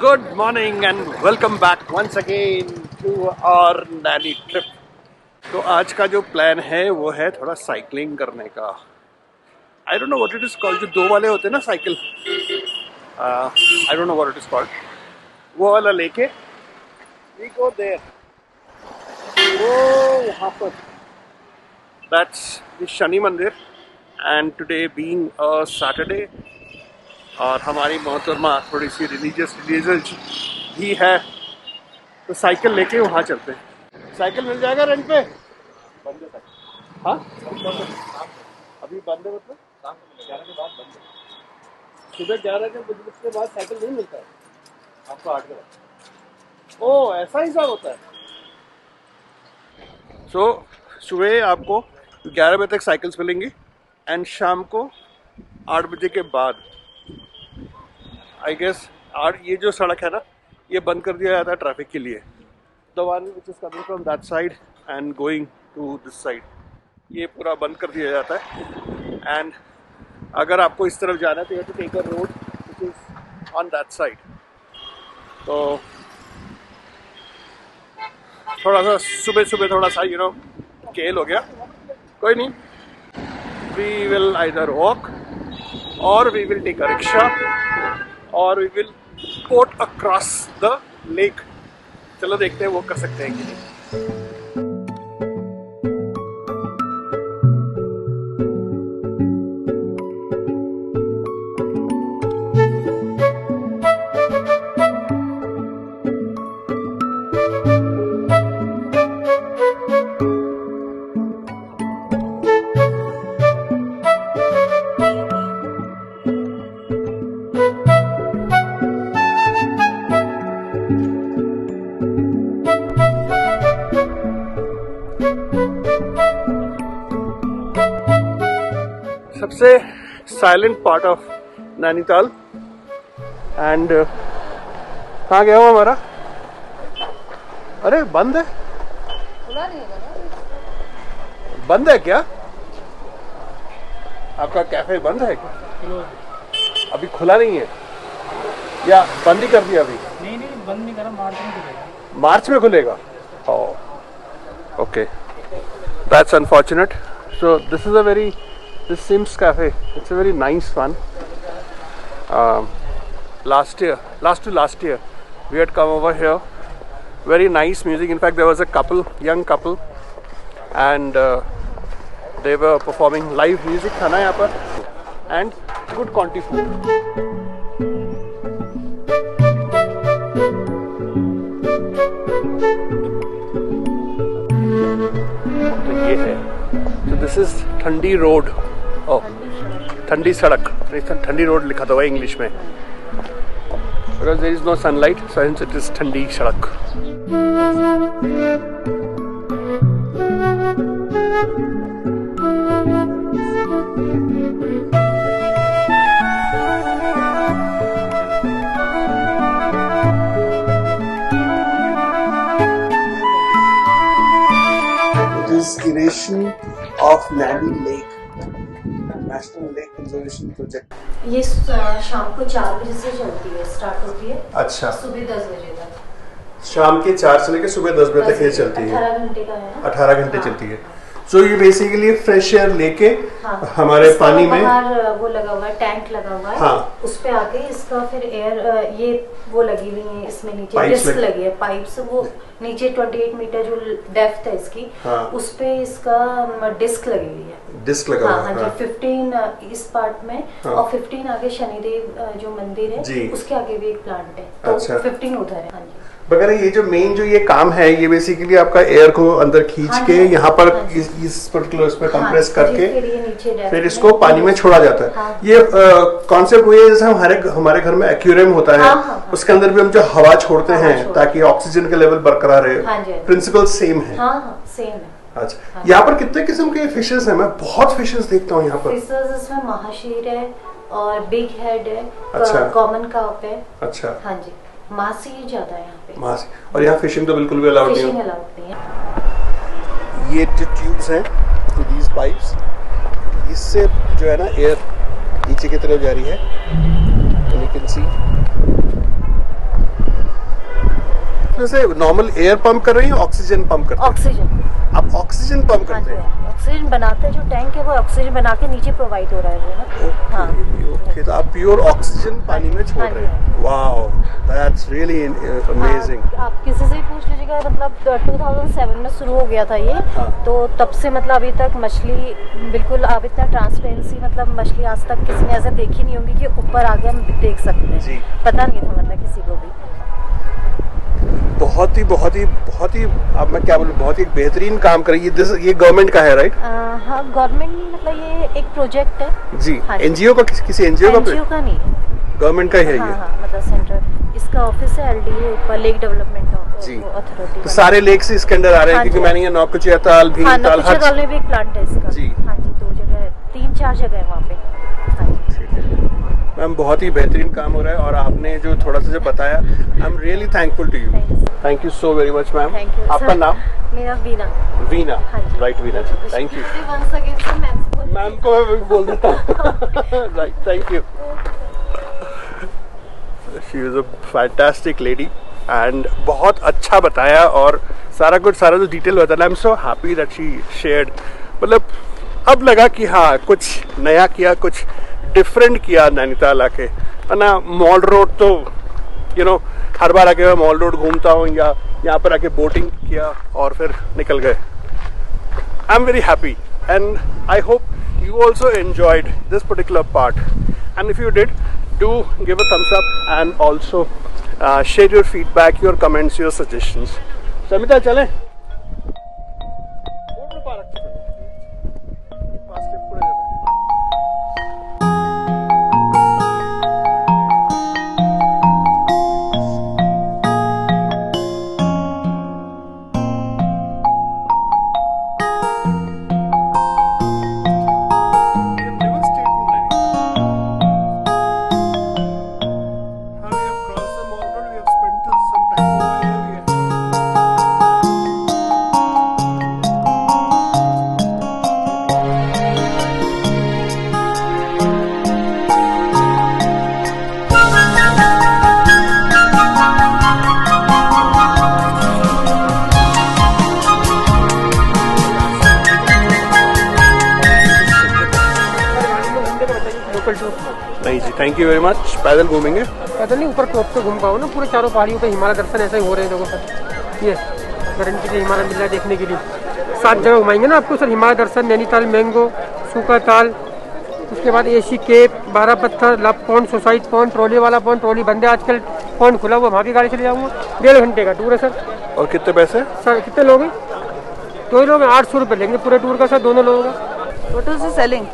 Good morning and welcome back once again to our Naini trip. तो आज का जो प्लान है वो है थोड़ा साइकिलिंग करने का। I don't know what it is called, जो दो वाले होते हैं ना cycle, I don't know what it is called, वो वाला लेके वी गो देयर, वो वहाँ पर दैट्स द शनि मंदिर। And today being a Saturday और हमारी मोहतरमा थोड़ी सी रिलीजियस भी है, तो साइकिल लेके वहाँ चलते हैं। साइकिल मिल जाएगा रेंट पे? बंद है साइकिल। हाँ अभी बंद है, मतलब शाम को 11 के बाद बंद है। सुबह 11 के बजे के बाद साइकिल नहीं मिलता है आपको 8 के बाद। ओह ऐसा हिसाब होता है। सो सुबह आपको 11 बजे तक साइकिल्स मिलेंगी एंड शाम को 8 बजे के बाद आई गेस। और ये जो सड़क है ना, ये बंद कर दिया जाता है ट्रैफिक के लिए। The one which is coming from that side and going to this side, ये पूरा बंद कर दिया जाता है। एंड अगर आपको इस तरफ जाना है तो you have to take a road which is on that side. तो थोड़ा सा सुबह सुबह थोड़ा सा केल हो गया, कोई नहीं। वी विल आइदर वॉक और we will take a rickshaw और we will boat across the lake. चलो देखते हैं वो कर सकते हैं कि नहीं। सबसे silent part of Nainital. And कहाँ गया हुआ हमारा? अरे बंद है, खुला नहीं है। बंद है क्या? आपका कैफे बंद है क्या? अभी खुला नहीं है या बंद ही कर दिया? अभी नहीं बंद नहीं करा, मार्च में खुलेगा। मार्च में खुलेगा? Okay, that's unfortunate. So this is a very This Sims Cafe, it's a very nice one. Last to last year, we had come over here. Very nice music. In fact, there was a young couple, and they were performing live music था ना यहाँ पर, and good quality food. तो ये है, so this is ठंडी road. ठंडी सड़क, ठंडी रोड लिखा हुआ है इंग्लिश में, because there is no sunlight, so hence it is ठंडी सड़क। It is irrigation of Nani Lake, national lake conservation project. ये शाम को 4 बजे से चलती है, स्टार्ट होती है। अच्छा, सुबह 10 बजे तक। शाम के 4 से लेकर सुबह 10 बजे तक ये चलती है। 18 घंटे का है। 18 घंटे चलती है। सो ये बेसिकली फ्रेश एयर लेके हमारे पानी में वो लगा हुआ है, टैंक लगा हुआ है। हाँ। उस पे आके इसका फिर एयर ये वो लगी हुई है, इसमें नीचे डिस्क लगी है, पाइप्स। वो नीचे 28 मीटर जो डेप्थ है इसकी, उस पे इसका डिस्क लगी हुई है। डिस्क लगा हुआ है। 15 इस पार्ट में और 15 आगे शनिदेव जो मंदिर है उसके आगे भी एक प्लांट है, तो 15 उधर है। हाँ जी। वगैरह ये जो मेन जो ये काम है, ये बेसिकली आपका एयर को अंदर खींच के यहाँ पर इस पर्टिकुलर इस पे कंप्रेस करके फिर इसको पानी में छोड़ा जाता है। ये कॉन्सेप्ट वही है जैसे हमारे घर में एक्वेरियम होता है, उसके अंदर भी हम जो हवा छोड़ते हैं ताकि ऑक्सीजन का लेवल बरकरार रहे। प्रिंसिपल सेम है। सेम है। अच्छा, यहाँ पर कितने किस्म के फिशेस हैं? मैं बहुत फिशेस देखता हूँ यहाँ पर। फिशेस इसमें महाशीर है और बिग हेड है, कॉमन कार्प है। अच्छा, हाँ जी। मासी ज्यादा है यहाँ पे। मासी। और यहाँ फिशिंग तो बिल्कुल भी अलाउड नहीं है। ये जो ट्यूब्स हैं, these pipes, इससे जो है ना एयर नीचे की तरफ जा रही है। तो you can see इसमें से नॉर्मल एयर पंप कर रही हैं, ऑक्सीजन पंप करते हैं? ऑक्सीजन। आप ऑक्सीजन पंप करते हैं? ऑक्सीजन बनाते हैं, जो टैंक है वो ऑक्सीजन बना के नीचे प्रोवाइड हो रहा है वो ना। हाँ ओके, तो आप प्योर ऑक्सीजन पानी में छोड़ रहे हैं। Wow, that's really amazing. आप किसी से भी पूछ लीजिएगा, मतलब 2007 में शुरू हो गया था ये। तो तब से मतलब अभी तक मछली बिल्कुल, आप इतना ट्रांसपेरेंसी, मतलब मछली आज तक किसी ने ऐसे देखी नहीं होगी कि ऊपर आगे हम देख सकते हैं जी। पता नहीं था मतलब किसी को भी। बहुत ही अब मैं क्या बोलूं, बहुत ही बेहतरीन काम कर रही है। ये गवर्नमेंट का है, राइट? हाँ, गवर्नमेंट, मतलब ये एक प्रोजेक्ट है जी। एनजीओ का, किसी एनजीओ का नहीं है, गवर्नमेंट का ही है। हाँ, मतलब सेंट्रल इसका ऑफिस है, एलडीए ऊपर, लेक डेवलपमेंट अथॉरिटी। तो सारे लेक्स इसके अंदर आ रहे हैं, क्योंकि मैंने ये नौकुचिया ताल, भीम ताल, हर ताल में भी एक प्लांट है इसका जी। हाँ जी, 2 जगह है, 3-4 जगह है वहाँ पे। मैम, बहुत ही बेहतरीन काम हो रहा है, और आपने जो थोड़ा सा जो बताया, I am really thankful to you. Thank you so very much ma'am. आपका नाम? मेरा Veena. Veena, right, Veena ji, thank you. Ma'am को मैं बोल देता हूँ। Right, thank you. She is a fantastic lady and बहुत अच्छा बताया, और सारा जो डिटेल बताया, I am so happy that she shared. मतलब अब लगा कि हाँ, कुछ नया किया, कुछ डिफरेंट किया नैनीताल आके, है ना। मॉल रोड तो हर बार आके मैं मॉल रोड घूमता हूँ, या यहाँ पर आके बोटिंग किया और फिर निकल गए। I am very happy and I hope you also enjoyed this particular part, and if you did, do give a thumbs up and also share your feedback, your comments, your suggestions. Samita, chale नहीं जी, thank you very much. पैदल घूमेंगे? पैदल नहीं, ऊपर top पे घूम पाओ ना, पूरे चारों पहाड़ियों पे हिमालय दर्शन ऐसे ही हो रहे हैं लोगों का। ये गारंटी से हिमालय मिल रहा है देखने के लिए। 7 जगह घुमाएंगे ना आपको सर, हिमालय दर्शन, नैनीताल मैंगो, सूखा ताल, उसके बाद एसी केप, 12 पत्थर, love pond, society pond, trolley वाला पॉन्ड, ट्रॉली बंद है आजकल, पॉन्ड खुला हुआ, वहाँ भी गाड़ी चले जाऊँगा। 1.5 घंटे का टूर है सर। और कितने पैसे सर? कितने लोग हैं? 2 लोग हैं, 800 रुपये लेंगे पूरे टूर का सर, दोनों लोगों का। What is he selling?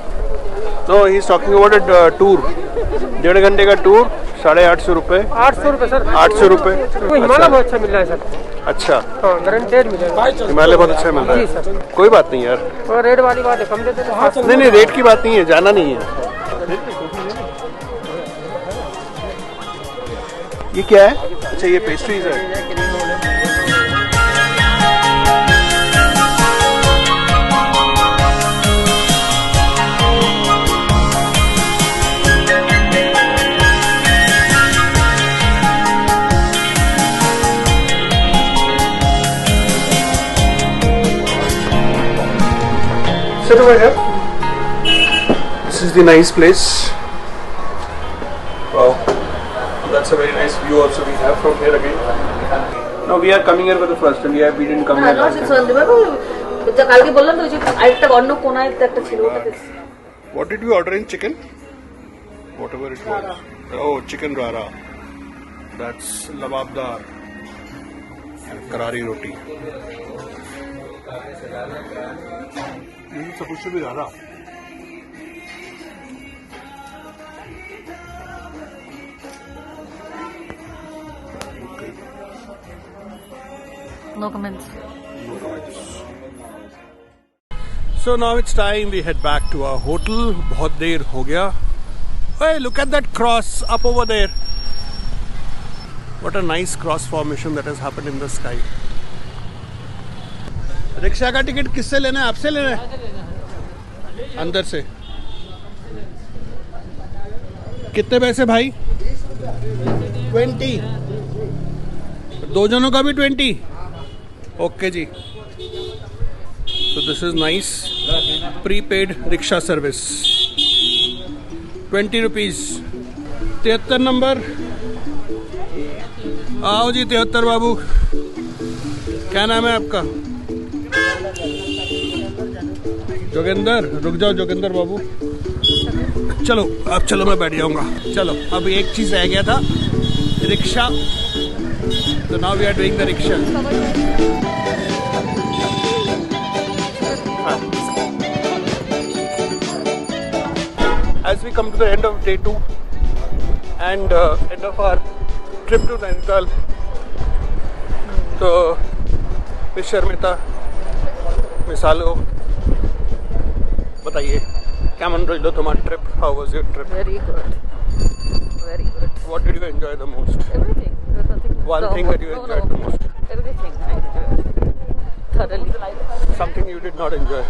No, he is talking about a tour. 1.5 घंटे का टूर, 850 रुपये। 800 रुपये सर। 800 रुपये। तो हिमालय बहुत अच्छा मिल रहा है सर। अच्छा, हाँ, गारंटेड मिलेगा। हिमालय बहुत अच्छा मिल रहा है। जी सर। कोई बात नहीं यार, और रेट वाली बात है, कम देते तो। नहीं, रेट की बात नहीं है, जाना नहीं है। ये क्या है? अच्छा, ये पेस्ट्रीज है। Sit over here. This is the nice place. Wow, that's a very nice view also we have from here again. Now we are coming here for the first time. We didn't come here last time. কালকে বললাম তো, ওই যে আরেকটা অন্য কোনায় একটা ছিল, ওটাতে। What did we order in chicken? Whatever it was. Oh, chicken rara. That's lababdar. And karari roti. This is supposed to be rara. Okay. No comments. So now it's time we head back to our hotel. बहुत देर हो गया. Hey, look at that cross up over there. What a nice cross formation that has happened in the sky. Rickshaw का ticket किससे लेना है? आपसे लेना है? अंदर से। कितने पैसे भाई? 20। दो जनों का भी 20? Okay ji. So this is nice. Prepaid rickshaw service. 20 rupees. 73 number. आओ जी 73 बाबू। क्या नाम है आपका? जोगिंदर। रुक जाओ जोगिंदर बाबू। चलो अब चलो मैं बैठ जाऊंगा। चलो अब एक चीज रह गया था, रिक्शा। तो now we are doing the rickshaw. As we come to the end of day 2 and end of our trip to Nainital, तो मिस शर्मिता, मिस आलो, बताइए क्या मन रही लो तुम्हारा trip? How was your trip? Very good. Very good. What did you enjoy the most? Everything. There's nothing. One thing that you enjoyed the most. Everything I enjoyed. Thoroughly. Something you did not enjoy.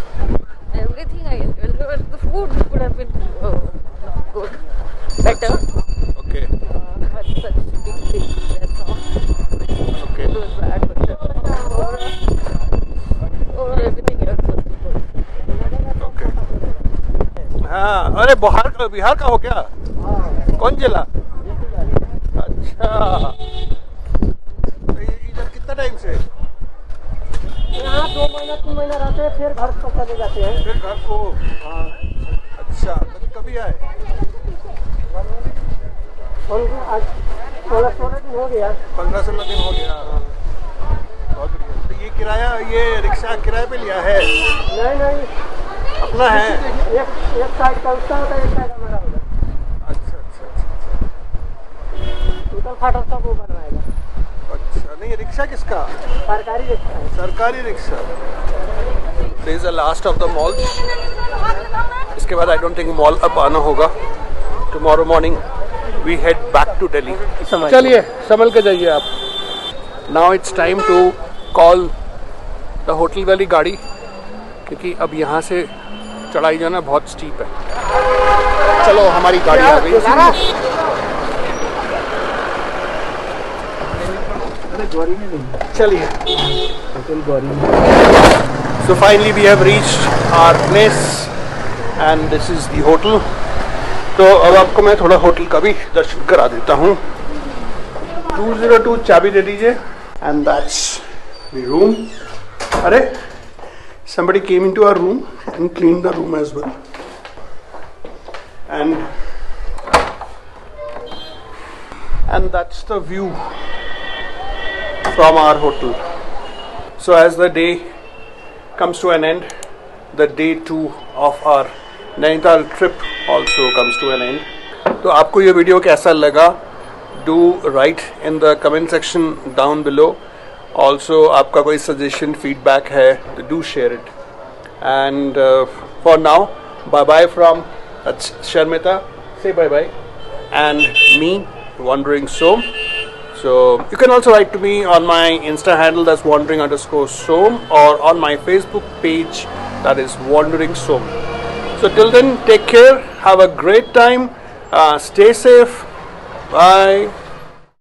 Everything I enjoyed. But the food could have been not good. Better. Okay. But such big that's all. Okay. It was bad, but overall everything else was good. Okay. हाँ, अरे बिहार का हो क्या? कौन जिला? अच्छा। तो इधर कितना टाइम से? यहाँ 2 महीना 3 महीना रहते हैं, फिर घर को चले जाते हैं। फिर घर को। हाँ। अच्छा, तो कभी आए? आज 16 दिन हो गया। 15-16 दिन हो गया। हाँ। बहुत बढ़िया। तो ये किराया, ये रिक्शा किराए पे लिया है? नहीं अपना है? एक साइड का उसका होता है, एक साइड हमारा होगा। अच्छा। टोटल फाटक सब वो बनवाएगा। अच्छा, नहीं रिक्शा किसका? सरकारी रिक्शा है। सरकारी rickshaw. This is the last of the mall. इसके बाद I don't think मॉल अब आना होगा। Tomorrow morning we head back to Delhi. चलिए संभल के जाइए आप। Now it's time to call the hotel वाली गाड़ी, क्योंकि अब यहाँ से चढ़ाई जाना बहुत स्टीप है। चलो हमारी गाड़ी आ गई। चलिए। So finally we have reached our place and this is the hotel. तो अब आपको मैं थोड़ा होटल का भी दर्शन करा देता हूँ। 202 चाबी दे दीजिए। And that's the room. अरे somebody came into our room and cleaned the room as well. And that's the view from our hotel. So as the day comes to an end, the day 2 of our Nainital trip also comes to an end. तो आपको ये video कैसा लगा? Do write in the comment section down below. Also आपका कोई suggestion, feedback है तो do share it. And for now, bye bye from Sharmita. Say bye bye. And me, Wandering Som. So you can also write to me on my Insta handle, that's wandering_som, or on my Facebook page, that is Wandering Som. So till then, take care, have a great time, stay safe, bye.